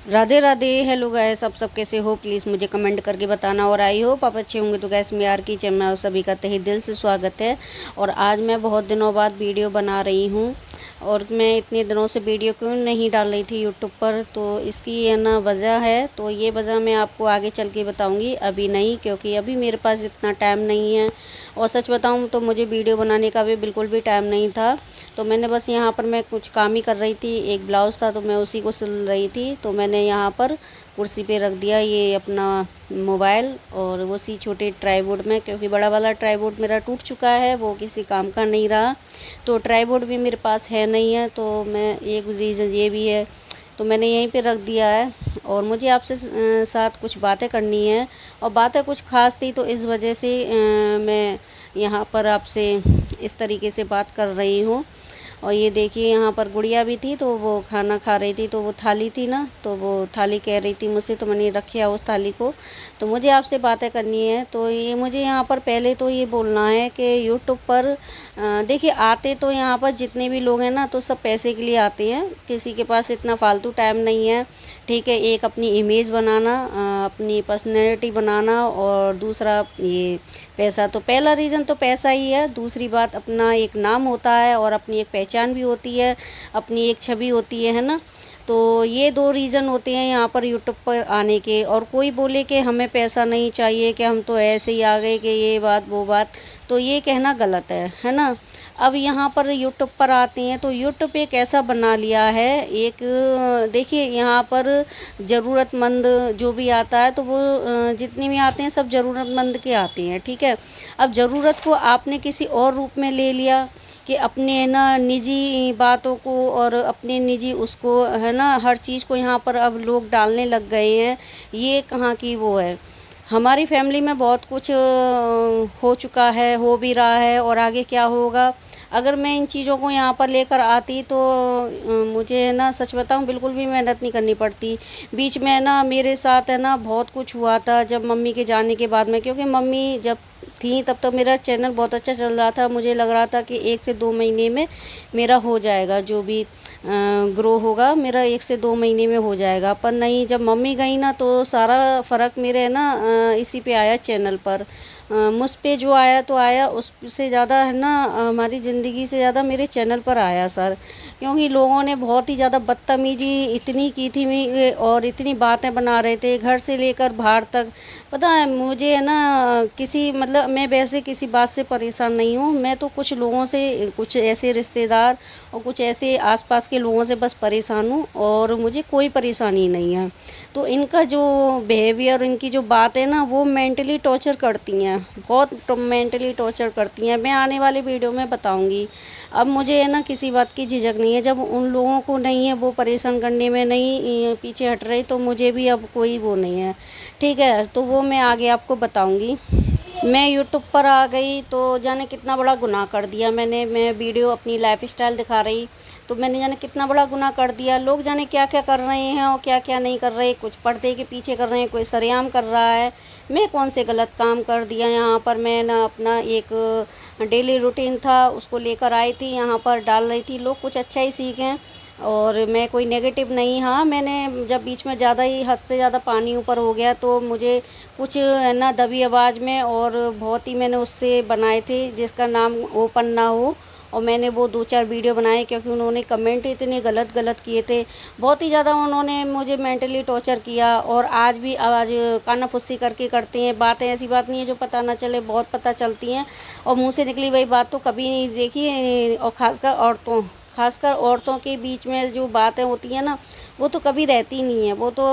Radhe Radhe. Hello guys, आप सब कैसे हो? प्लीज़ मुझे कमेंट करके बताना। और आई होप आप अच्छे होंगे। तो गैस मैं आर किचन में आप सभी का तहे दिल से स्वागत है। और आज मैं बहुत दिनों बाद वीडियो बना रही हूँ। और मैं इतने दिनों से वीडियो क्यों नहीं डाल रही थी यूट्यूब पर, तो इसकी ये ना वजह है। तो ये वजह मैं आपको आगे चल के बताऊँगी, अभी नहीं, क्योंकि अभी मेरे पास इतना टाइम नहीं है। और सच बताऊँ तो मुझे वीडियो बनाने का भी बिल्कुल भी टाइम नहीं था। तो मैंने बस यहाँ पर मैं कुछ काम ही कर रही थी, एक ब्लाउज़ था तो मैं उसी को सिल रही थी। तो मैंने यहाँ पर कुर्सी पे रख दिया ये अपना मोबाइल, और उसी छोटे ट्राईपोड में, क्योंकि बड़ा वाला ट्राईपोड मेरा टूट चुका है, वो किसी काम का नहीं रहा। तो ट्राईपोड भी मेरे पास है नहीं है, तो मैं एक रीज़न ये भी है। तो मैंने यहीं पे रख दिया है। और मुझे आपसे साथ कुछ बातें करनी है, और बातें कुछ ख़ास थी, तो इस वजह से मैं यहाँ पर आपसे इस तरीके से बात कर रही हूँ। और ये देखिए यहाँ पर गुड़िया भी थी, तो वो खाना खा रही थी, तो वो थाली थी ना, तो वो थाली कह रही थी मुझसे, तो मैंने रखा उस थाली को। तो मुझे आपसे बातें करनी है। तो ये मुझे यहाँ पर पहले तो ये बोलना है कि यूट्यूब पर देखिए, आते तो यहाँ पर जितने भी लोग हैं ना, तो सब पैसे के लिए आते हैं। किसी के पास इतना फालतू टाइम नहीं है। ठीक है, एक अपनी इमेज बनाना, अपनी पर्सनैलिटी बनाना, और दूसरा ये पैसा। तो पहला रीज़न तो पैसा ही है। दूसरी बात, अपना एक नाम होता है और अपनी एक पहचान भी होती है, अपनी एक छवि होती है ना। तो ये दो रीज़न होते हैं यहाँ पर यूट्यूब पर आने के। और कोई बोले कि हमें पैसा नहीं चाहिए, कि हम तो ऐसे ही आ गए, कि ये बात वो बात, तो ये कहना गलत है ना। अब यहाँ पर यूट्यूब पर आते हैं, तो यूट्यूब एक ऐसा बना लिया है, एक देखिए यहाँ पर ज़रूरतमंद जो भी आता है, तो वो जितने भी आते हैं सब ज़रूरतमंद के आते हैं। ठीक है, अब ज़रूरत को आपने किसी और रूप में ले लिया, कि अपने ना निजी बातों को और अपने निजी उसको है ना, हर चीज़ को यहाँ पर अब लोग डालने लग गए हैं। ये कहाँ की वो है। हमारी फैमिली में बहुत कुछ हो चुका है, हो भी रहा है, और आगे क्या होगा। अगर मैं इन चीज़ों को यहाँ पर लेकर आती, तो मुझे है ना, सच बताऊँ, बिल्कुल भी मेहनत नहीं करनी पड़ती। बीच में ना मेरे साथ है ना बहुत कुछ हुआ था, जब मम्मी के जाने के बाद में, क्योंकि मम्मी जब थी तब तो मेरा चैनल बहुत अच्छा चल रहा था। मुझे लग रहा था कि 1 से 2 महीने में मेरा हो जाएगा, जो भी ग्रो होगा मेरा 1 से 2 महीने में हो जाएगा। पर नहीं, जब मम्मी गई ना, तो सारा फ़र्क मेरे है ना इसी पे आया, चैनल पर। मुझ पे जो आया तो आया, उससे ज़्यादा है ना हमारी ज़िंदगी से ज़्यादा मेरे चैनल पर आया सर। क्योंकि लोगों ने बहुत ही ज़्यादा बदतमीज़ी इतनी की थी, और इतनी बातें बना रहे थे, घर से लेकर बाहर तक। पता है मुझे है ना, किसी मतलब मैं वैसे किसी बात से परेशान नहीं हूँ। मैं तो कुछ लोगों से, कुछ ऐसे रिश्तेदार और कुछ ऐसे आसपास के लोगों से बस परेशान हूँ, और मुझे कोई परेशानी नहीं है। तो इनका जो बिहेवियर, इनकी जो बात है ना, वो मेंटली टॉर्चर करती हैं, बहुत मेंटली टॉर्चर करती हैं। मैं आने वाली वीडियो में बताऊंगी। अब मुझे है ना किसी बात की झिझक नहीं है। जब उन लोगों को नहीं है, वो परेशान करने में नहीं पीछे हट रही, तो मुझे भी अब कोई वो नहीं है। ठीक है, तो वो मैं आगे आपको बताऊंगी। मैं यूट्यूब पर आ गई तो जाने कितना बड़ा गुनाह कर दिया मैंने। मैं वीडियो अपनी लाइफ स्टाइल दिखा रही, तो मैंने जाने कितना बड़ा गुनाह कर दिया। लोग जाने क्या क्या कर रहे हैं और क्या क्या नहीं कर रहे। कुछ पर्दे के पीछे कर रहे हैं, कोई सरेआम कर रहा है। मैं कौन से गलत काम कर दिया यहाँ पर। मैं ना अपना एक डेली रूटीन था, उसको लेकर आई थी, यहाँ पर डाल रही थी। लोग कुछ अच्छा ही सीखें, और मैं कोई नेगेटिव नहीं। हाँ, मैंने जब बीच में ज़्यादा ही हद से ज़्यादा पानी ऊपर हो गया, तो मुझे कुछ है ना दबी आवाज़ में, और बहुत ही मैंने उससे बनाए थे जिसका नाम ओपन ना हो। और मैंने वो 2-4 वीडियो बनाए, क्योंकि उन्होंने कमेंट इतने गलत गलत किए थे। बहुत ही ज़्यादा उन्होंने मुझे मेंटली टॉर्चर किया, और आज भी आवाज़ कानाफुस्सी करके करते हैं बातें। ऐसी बात नहीं है जो पता ना चले, बहुत पता चलती हैं। और मुँह से निकली वही बात तो कभी नहीं देखी। और खासकर औरतों के बीच में जो बातें होती हैं ना, वो तो कभी रहती नहीं है, वो तो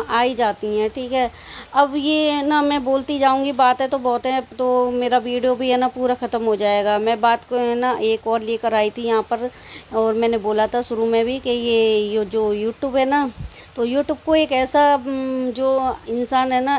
आ ही जाती हैं। ठीक है, अब ये ना मैं बोलती जाऊंगी, बातें तो बहुत हैं, तो मेरा वीडियो भी है ना पूरा ख़त्म हो जाएगा। मैं बात को है ना एक और लेकर आई थी यहाँ पर, और मैंने बोला था शुरू में भी कि ये जो यूट्यूब है ना, तो यूट्यूब को एक ऐसा जो इंसान है ना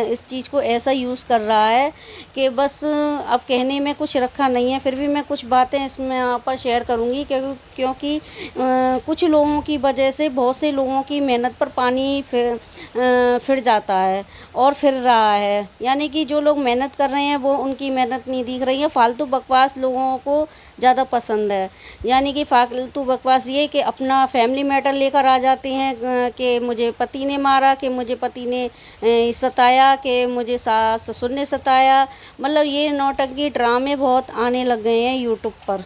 इस चीज़ को ऐसा यूज़ कर रहा है कि बस अब कहने में कुछ रखा नहीं है। फिर भी मैं कुछ बातें इसमें यहाँ पर शेयर करूँगी, क्योंकि कुछ लोगों की वजह से बहुत से लोगों की मेहनत पर पानी फिर फिर जाता है और फिर रहा है। यानी कि जो लोग मेहनत कर रहे हैं वो उनकी मेहनत नहीं दिख रही है। फालतू बकवास लोगों को ज़्यादा पसंद है। यानी कि फालतू बकवास ये कि अपना फैमिली मैटर लेकर आ जाते हैं कि मुझे पति ने मारा, कि मुझे पति ने सताया, कि मुझे सास ससुर ने सताया। मतलब ये नौटंकी ड्रामे बहुत आने लग गए हैं यूट्यूब पर।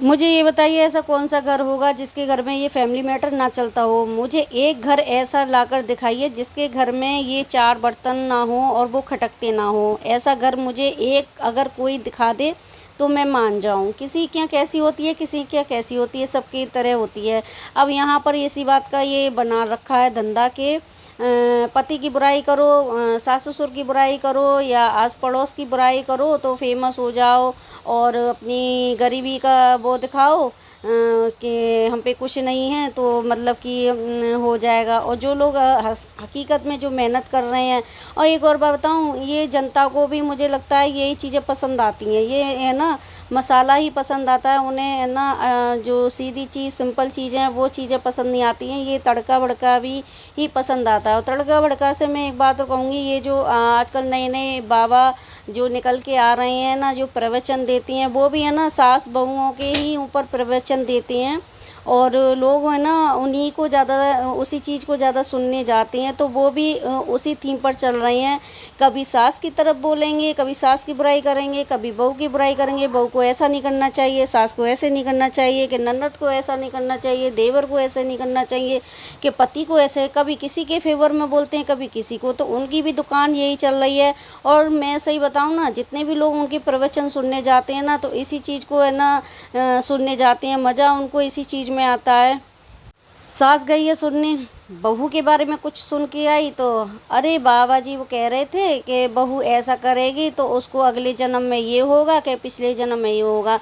मुझे ये बताइए, ऐसा कौन सा घर होगा जिसके घर में ये फैमिली मैटर ना चलता हो। मुझे एक घर ऐसा लाकर दिखाइए जिसके घर में ये 4 बर्तन ना हो और वो खटकते ना हो। ऐसा घर मुझे एक अगर कोई दिखा दे तो मैं मान जाऊं। किसी के यहाँ कैसी होती है, किसी के यहाँ कैसी होती है, सबकी तरह होती है। अब यहाँ पर इसी बात का ये बना रखा है धंधा के पति की बुराई करो, सास ससुर की बुराई करो या आस पड़ोस की बुराई करो तो फेमस हो जाओ और अपनी गरीबी का वो दिखाओ कि हम पे कुछ नहीं है, तो मतलब कि हो जाएगा। और जो लोग हकीकत में जो मेहनत कर रहे हैं, और एक और बात बताऊँ, ये जनता को भी मुझे लगता है यही चीज़ें पसंद आती हैं। ये है ना, मसाला ही पसंद आता है उन्हें, है ना। जो सीधी चीज़ सिंपल चीज़ें हैं वो चीज़ें पसंद नहीं आती हैं। ये तड़का भड़का भी ही पसंद आता है। और तड़का भड़का से मैं एक बात और कहूँगी, ये जो आजकल नए नए बाबा जो निकल के आ रहे हैं ना, जो प्रवचन देती हैं, वो भी है ना सास बहुओं के ही ऊपर प्रवचन देते हैं। और लोग है ना उन्हीं को ज़्यादा, उसी चीज़ को ज़्यादा सुनने जाते हैं। तो वो भी उसी थीम पर चल रहे हैं। कभी सास की तरफ बोलेंगे, कभी सास की बुराई करेंगे, कभी बहू की बुराई करेंगे। बहू को ऐसा नहीं करना चाहिए, सास को ऐसे नहीं करना चाहिए, कि ननद को ऐसा नहीं करना चाहिए, देवर को ऐसे नहीं करना चाहिए, कि पति को ऐसे। कभी किसी के फेवर में बोलते हैं, कभी किसी को। तो उनकी भी दुकान यही चल रही है। और मैं सही बताऊँ ना, जितने भी लोग उनके प्रवचन सुनने जाते हैं ना, तो इसी चीज़ को है ना सुनने जाते हैं। मज़ा उनको इसी चीज़ में आता है। सास गई है सुनने, बहू के बारे में कुछ सुन के आई तो अरे बाबा जी वो कह रहे थे कि बहू ऐसा करेगी तो उसको अगले जन्म में ये होगा, कि पिछले जन्म में ये होगा।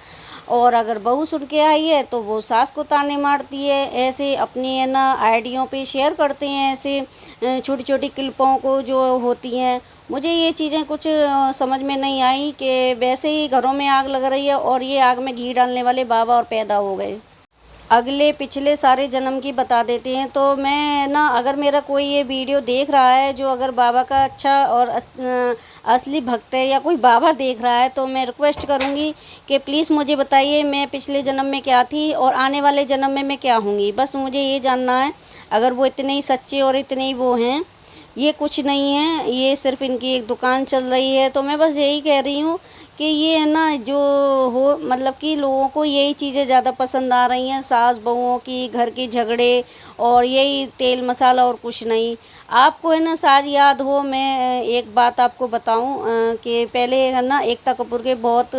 और अगर बहू सुन के आई है तो वो सास को ताने मारती है। ऐसे अपनी है ना आइडियों पे शेयर करते हैं, ऐसे छोटी छोटी क्लिपों को जो होती हैं। मुझे ये चीज़ें कुछ समझ में नहीं आई कि वैसे ही घरों में आग लग रही है और ये आग में घी डालने वाले बाबा और पैदा हो गए। अगले पिछले सारे जन्म की बता देते हैं। तो मैं ना, अगर मेरा कोई ये वीडियो देख रहा है जो अगर बाबा का अच्छा और असली भक्त है, या कोई बाबा देख रहा है, तो मैं रिक्वेस्ट करूँगी कि प्लीज़ मुझे बताइए मैं पिछले जन्म में क्या थी और आने वाले जन्म में मैं क्या होंगी। बस मुझे ये जानना है। अगर वो इतने ही सच्चे और इतने ही वो हैं, ये कुछ नहीं है, ये सिर्फ इनकी एक दुकान चल रही है। तो मैं बस यही कह रही हूँ कि ये है ना जो हो, मतलब कि लोगों को यही चीज़ें ज़्यादा पसंद आ रही हैं, सास बहुओं की, घर के झगड़े और यही तेल मसाला और कुछ नहीं। आपको है ना शायद याद हो, मैं एक बात आपको बताऊं कि पहले है ना एकता कपूर के बहुत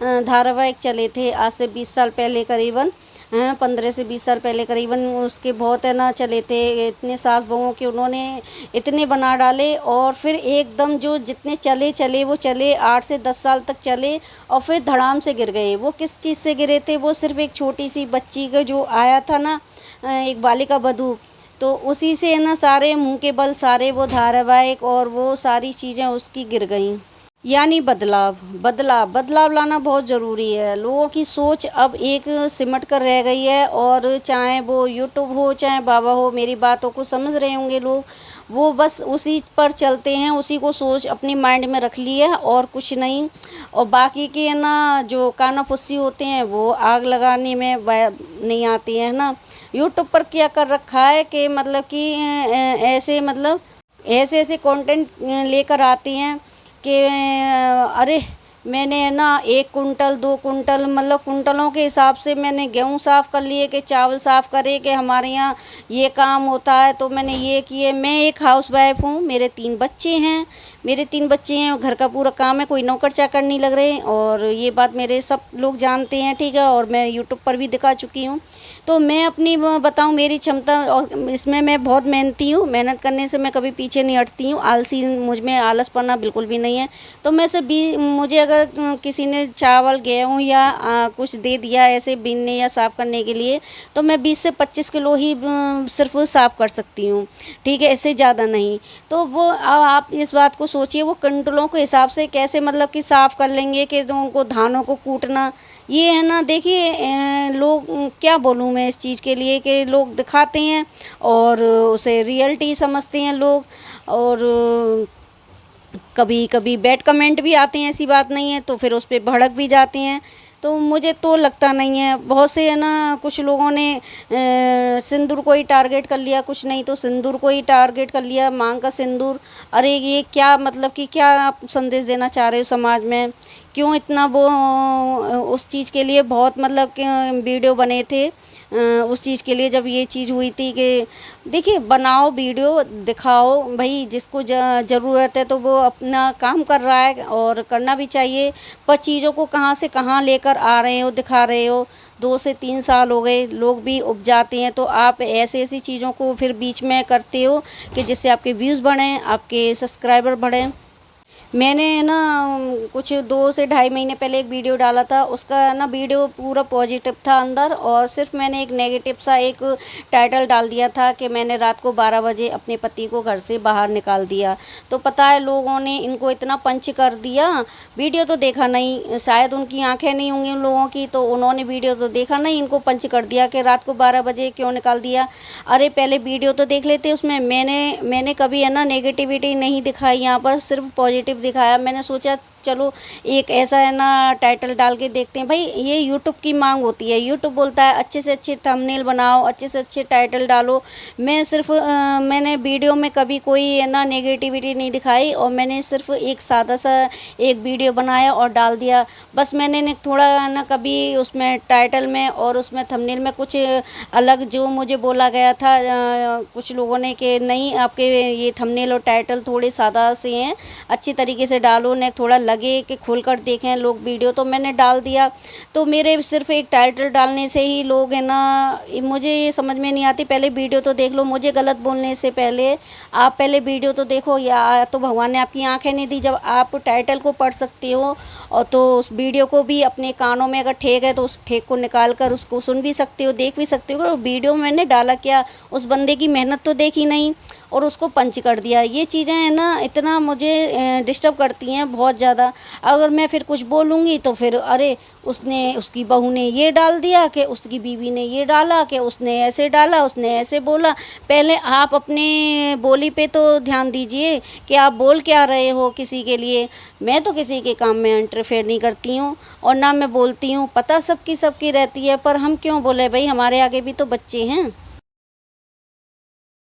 धारावाहिक चले थे, आज से 20 साल पहले करीबन, 15 से 20 साल पहले करीबन उसके बहुत है ना चले थे। इतने सास बहुओं के उन्होंने इतने बना डाले और फिर एकदम जो जितने चले वो चले 8 से 10 साल तक चले और फिर धड़ाम से गिर गए। वो किस चीज़ से गिरे थे? वो सिर्फ एक छोटी सी बच्ची का जो आया था ना, एक बालिका बधू, तो उसी से है ना सारे मुंह के बल सारे वो धारावाहिक और वो सारी चीज़ें उसकी गिर गईं। यानी बदलाव लाना बहुत ज़रूरी है। लोगों की सोच अब एक सिमट कर रह गई है और चाहे वो यूट्यूब हो चाहे बाबा हो, मेरी बातों को समझ रहे होंगे लोग, वो बस उसी पर चलते हैं, उसी को सोच अपनी माइंड में रख ली है और कुछ नहीं। और बाकी के है ना जो काना फुस्सी होते हैं वो आग लगाने में नहीं आती है ना। यूट्यूब पर क्या कर रखा है कि मतलब कि ऐसे मतलब ऐसे कंटेंट लेकर आती हैं कि अरे मैंने है ना 1 कुंटल 2 कुंटल, मतलब कुंटलों के हिसाब से मैंने गेहूँ साफ़ कर लिए, कि चावल साफ़ करे, कि हमारे यहाँ ये काम होता है तो मैंने ये किए। मैं एक हाउसवाइफ हूँ, मेरे 3 बच्चे हैं, घर का पूरा काम है, कोई नौकर चाकर नहीं लग रहे। और ये बात मेरे सब लोग जानते हैं, ठीक है, और मैं यूट्यूब पर भी दिखा चुकी हूँ। तो मैं अपनी बताऊँ मेरी क्षमता, और इसमें मैं बहुत मेहनती हूँ, मेहनत करने से मैं कभी पीछे नहीं हटती हूँ। आलसी, मुझ में आलसपना बिल्कुल भी नहीं है। तो मैं से भी मुझे अगर किसी ने चावल गेहूँ या कुछ दे दिया ऐसे बीनने या साफ़ करने के लिए, तो मैं 20 से 25 किलो ही सिर्फ साफ़ कर सकती हूँ, ठीक है, इससे ज़्यादा नहीं। तो वो आप इस बात को सोचिए, वो कुंटलों के हिसाब से कैसे मतलब कि साफ़ कर लेंगे, कि तो उनको धानों को कूटना ये है ना, देखिए लोग क्या बोलूँ मैं इस चीज़ के लिए कि लोग दिखाते हैं और उसे रियलिटी समझते हैं लोग। और कभी कभी बैड कमेंट भी आते हैं, ऐसी बात नहीं है, तो फिर उस पे भड़क भी जाते हैं। तो मुझे तो लगता नहीं है, बहुत से है ना कुछ लोगों ने सिंदूर को ही टारगेट कर लिया, कुछ नहीं तो सिंदूर को ही टारगेट कर लिया, मांग का सिंदूर। अरे ये क्या मतलब कि क्या आप संदेश देना चाह रहे हो समाज में? क्यों इतना वो उस चीज़ के लिए बहुत मतलब कि वीडियो बने थे उस चीज़ के लिए, जब ये चीज़ हुई थी कि देखिए बनाओ वीडियो दिखाओ भाई, जिसको ज़रूरत है तो वो अपना काम कर रहा है और करना भी चाहिए। पर चीज़ों को कहाँ से कहाँ लेकर आ रहे हो, दिखा रहे हो। 2 से 3 साल हो गए, लोग भी उब जाते हैं, तो आप ऐसी ऐसी चीज़ों को फिर बीच में करते हो कि जिससे आपके व्यूज़ बढ़ें, आपके सब्सक्राइबर बढ़ें। मैंने ना कुछ 2 से ढाई महीने पहले एक वीडियो डाला था, उसका ना वीडियो पूरा पॉजिटिव था अंदर, और सिर्फ मैंने एक नेगेटिव सा एक टाइटल डाल दिया था कि मैंने रात को 12 बजे अपने पति को घर से बाहर निकाल दिया। तो पता है लोगों ने इनको इतना पंच कर दिया, वीडियो तो देखा नहीं, शायद उनकी आंखें नहीं होंगी उन लोगों की, तो उन्होंने वीडियो तो देखा नहीं, इनको पंच कर दिया कि रात को 12 बजे क्यों निकाल दिया। अरे पहले वीडियो तो देख लेते, उसमें मैंने कभी है ना नेगेटिविटी नहीं दिखाई, यहाँ पर सिर्फ पॉजिटिव दिखाया। मैंने सोचा चलो एक ऐसा है ना टाइटल डाल के देखते हैं, भाई ये यूट्यूब की मांग होती है, यूट्यूब बोलता है अच्छे से अच्छे थंबनेल बनाओ, अच्छे से अच्छे टाइटल डालो। मैं सिर्फ मैंने वीडियो में कभी कोई है ना नेगेटिविटी नहीं दिखाई, और मैंने सिर्फ एक सादा सा एक वीडियो बनाया और डाल दिया। बस मैंने थोड़ा ना कभी उसमें टाइटल में और उसमें थंबनेल में कुछ अलग जो मुझे बोला गया था कुछ लोगों ने कि नहीं आपके ये थंबनेल और टाइटल थोड़े सादा से हैं, अच्छी तरीके से डालो, ने थोड़ा लगे कि खोलकर देखें लोग वीडियो, तो मैंने डाल दिया। तो मेरे सिर्फ एक टाइटल डालने से ही लोग है ना, मुझे ये समझ में नहीं आती, पहले वीडियो तो देख लो, मुझे गलत बोलने से पहले आप पहले वीडियो तो देखो, या तो भगवान ने आपकी आंखें नहीं दी जब आप टाइटल को पढ़ सकते हो, और तो उस वीडियो को भी अपने कानों में अगर ठेक है तो उस ठेक को निकाल कर उसको सुन भी सकते हो, देख भी सकते हो। वीडियो में मैंने डाला क्या, उस बंदे की मेहनत तो देखी नहीं और उसको पंच कर दिया। ये चीज़ें हैं ना इतना मुझे डिस्टर्ब करती हैं बहुत ज़्यादा। अगर मैं फिर कुछ बोलूँगी तो फिर अरे उसने उसकी बहू ने ये डाल दिया, कि उसकी बीवी ने ये डाला, कि उसने ऐसे डाला, उसने ऐसे बोला। पहले आप अपने बोली पे तो ध्यान दीजिए कि आप बोल क्या रहे हो किसी के लिए। मैं तो किसी के काम में इंटरफेयर नहीं करती हूँ और ना मैं बोलती हूँ, पता सबकी सबकी रहती है, पर हम क्यों बोले भाई, हमारे आगे भी तो बच्चे हैं।